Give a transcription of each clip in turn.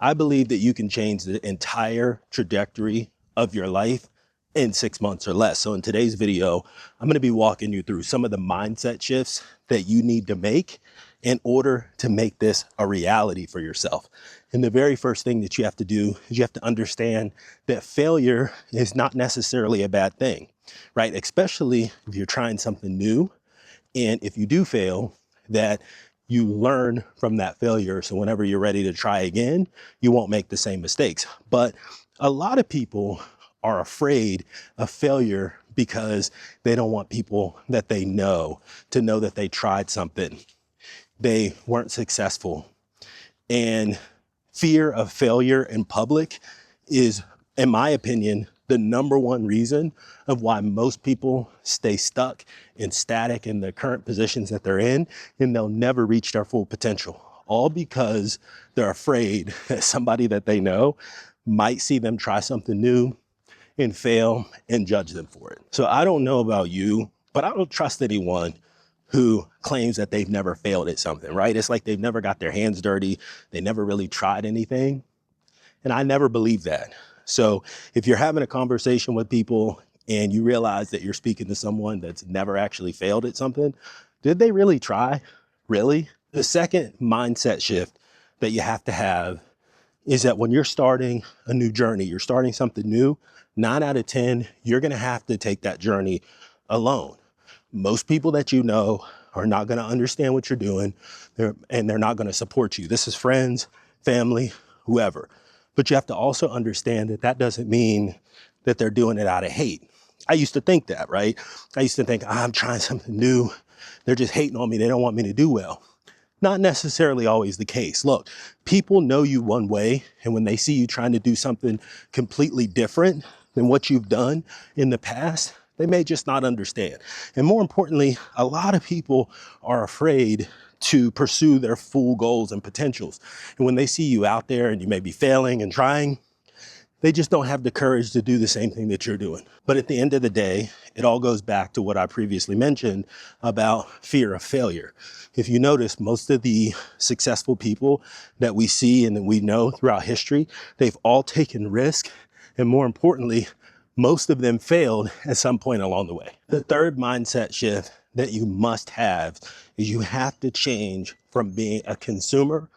I believe that you can change the entire trajectory of your life in 6 months or less. So in today's video, I'm going to be walking you through some of the mindset shifts that you need to make in order to make this a reality for yourself. And the very first thing that you have to do is you have to understand that failure is not necessarily a bad thing, right? Especially if you're trying something new. And if you do fail, that you learn from that failure. So whenever you're ready to try again, you won't make the same mistakes. But a lot of people are afraid of failure because they don't want people that they know to know that they tried something, they weren't successful. And fear of failure in public is, in my opinion, the number one reason of why most people stay stuck and static in the current positions that they're in, and they'll never reach their full potential. All because they're afraid that somebody that they know might see them try something new and fail and judge them for it. So I don't know about you, but I don't trust anyone who claims that they've never failed at something, right? It's like they've never got their hands dirty. They never really tried anything. And I never believed that. So if you're having a conversation with people and you realize that you're speaking to someone that's never actually failed at something, did they really try? Really? The second mindset shift that you have to have is that when you're starting a new journey, you're starting something new, 9 out of 10, you're going to have to take that journey alone. Most people that you know are not going to understand what you're doing, and they're not going to support you. This is friends, family, whoever. But you have to also understand that that doesn't mean that they're doing it out of hate. I used to think that, right? I used to think, I'm trying something new. They're just hating on me. They don't want me to do well. Not necessarily always the case. Look, people know you one way, and when they see you trying to do something completely different than what you've done in the past, they may just not understand. And more importantly, a lot of people are afraid to pursue their full goals and potentials. And when they see you out there and you may be failing and trying, they just don't have the courage to do the same thing that you're doing. But at the end of the day, it all goes back to what I previously mentioned about fear of failure. If you notice, most of the successful people that we see and that we know throughout history, they've all taken risk. And more importantly, most of them failed at some point along the way. The third mindset shift that you must have is you have to change from being a consumer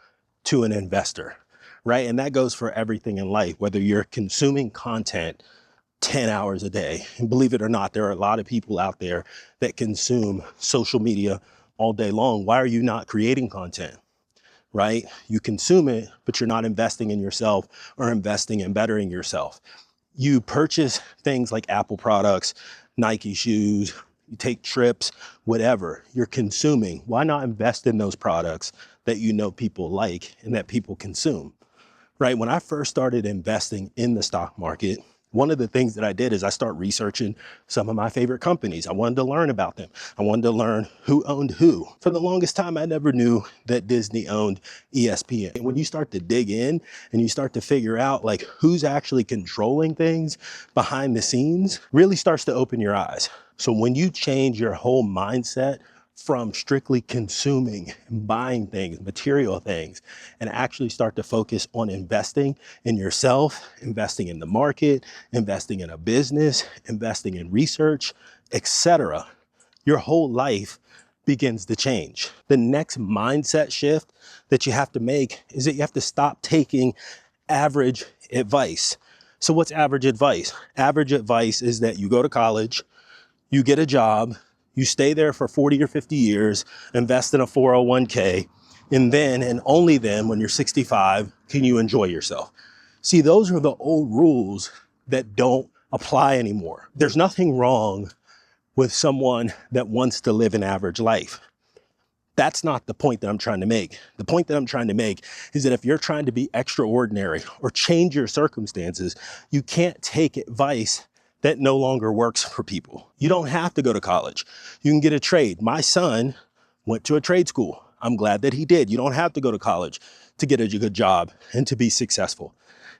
to an investor, right? And that goes for everything in life, whether you're consuming content 10 hours a day. And believe it or not, there are a lot of people out there that consume social media all day long. Why are you not creating content, right? You consume it, but you're not investing in yourself or investing in bettering yourself. You purchase things like Apple products, Nike shoes, you take trips, whatever you're consuming. Why not invest in those products that you know people like and that people consume, right? When I first started investing in the stock market, one of the things that I did is I start researching some of my favorite companies. I wanted to learn about them. I wanted to learn who owned who. For the longest time, I never knew that Disney owned ESPN. And when you start to dig in and you start to figure out like who's actually controlling things behind the scenes, really starts to open your eyes. So when you change your whole mindset from strictly consuming and buying things, material things, and actually start to focus on investing in yourself, investing in the market, investing in a business, investing in research, etc., your whole life begins to change. The next mindset shift that you have to make is that you have to stop taking average advice. So what's average advice? Average advice is that you go to college, you get a job, you stay there for 40 or 50 years, invest in a 401k, and then, and only then, when you're 65, can you enjoy yourself. See, those are the old rules that don't apply anymore. There's nothing wrong with someone that wants to live an average life. That's not the point that I'm trying to make. The point that I'm trying to make is that if you're trying to be extraordinary or change your circumstances, you can't take advice that no longer works for people. You don't have to go to college. You can get a trade. My son went to a trade school. I'm glad that he did. You don't have to go to college to get a good job and to be successful.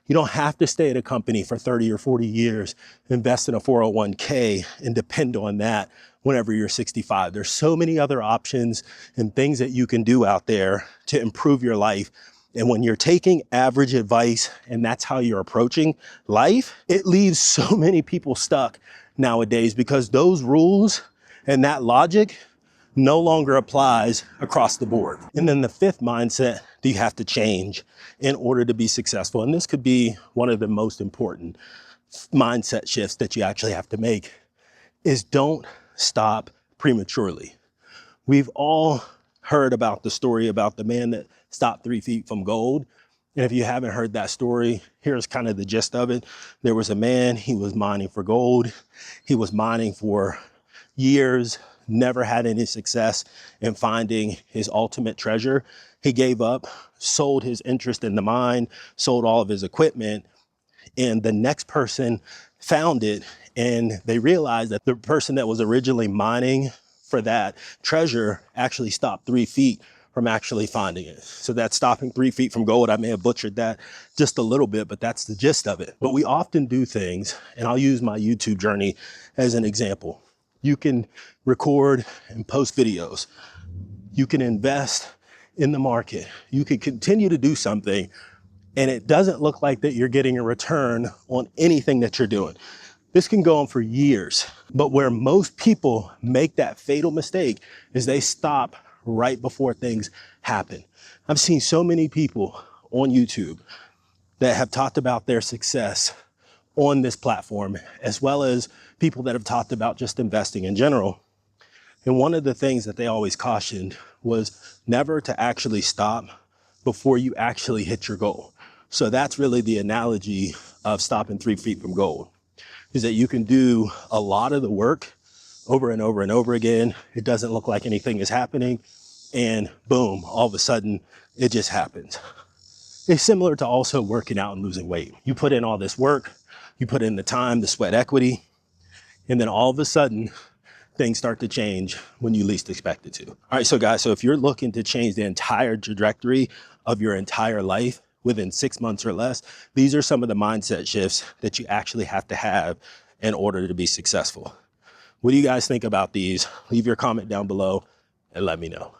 You don't have to stay at a company for 30 or 40 years, invest in a 401k and depend on that whenever you're 65. There's so many other options and things that you can do out there to improve your life And when you're taking average advice and that's how you're approaching life, it leaves so many people stuck nowadays because those rules and that logic no longer applies across the board. And then the fifth mindset that you have to change in order to be successful, and this could be one of the most important mindset shifts that you actually have to make, is don't stop prematurely. We've all heard about the story about the man that stopped 3 feet from gold. And if you haven't heard that story, here's kind of the gist of it. There was a man, he was mining for gold. He was mining for years, never had any success in finding his ultimate treasure. He gave up, sold his interest in the mine, sold all of his equipment, and the next person found it, and they realized that the person that was originally mining for that treasure actually stopped 3 feet from actually finding it. So that's stopping 3 feet from gold. I may have butchered that just a little bit, but that's the gist of it. But we often do things, and I'll use my YouTube journey as an example. You can record and post videos. You can invest in the market. You can continue to do something, and it doesn't look like that you're getting a return on anything that you're doing. This can go on for years, but where most people make that fatal mistake is they stop right before things happen. I've seen so many people on YouTube that have talked about their success on this platform, as well as people that have talked about just investing in general. And one of the things that they always cautioned was never to actually stop before you actually hit your goal. So that's really the analogy of stopping 3 feet from gold, is that you can do a lot of the work over and over and over again. It doesn't look like anything is happening, and boom, all of a sudden it just happens. It's similar to also working out and losing weight. You put in all this work, you put in the time, the sweat equity, and then all of a sudden things start to change when you least expect it to. All right, so guys, so if you're looking to change the entire trajectory of your entire life within 6 months or less, these are some of the mindset shifts that you actually have to have in order to be successful. What do you guys think about these? Leave your comment down below and let me know.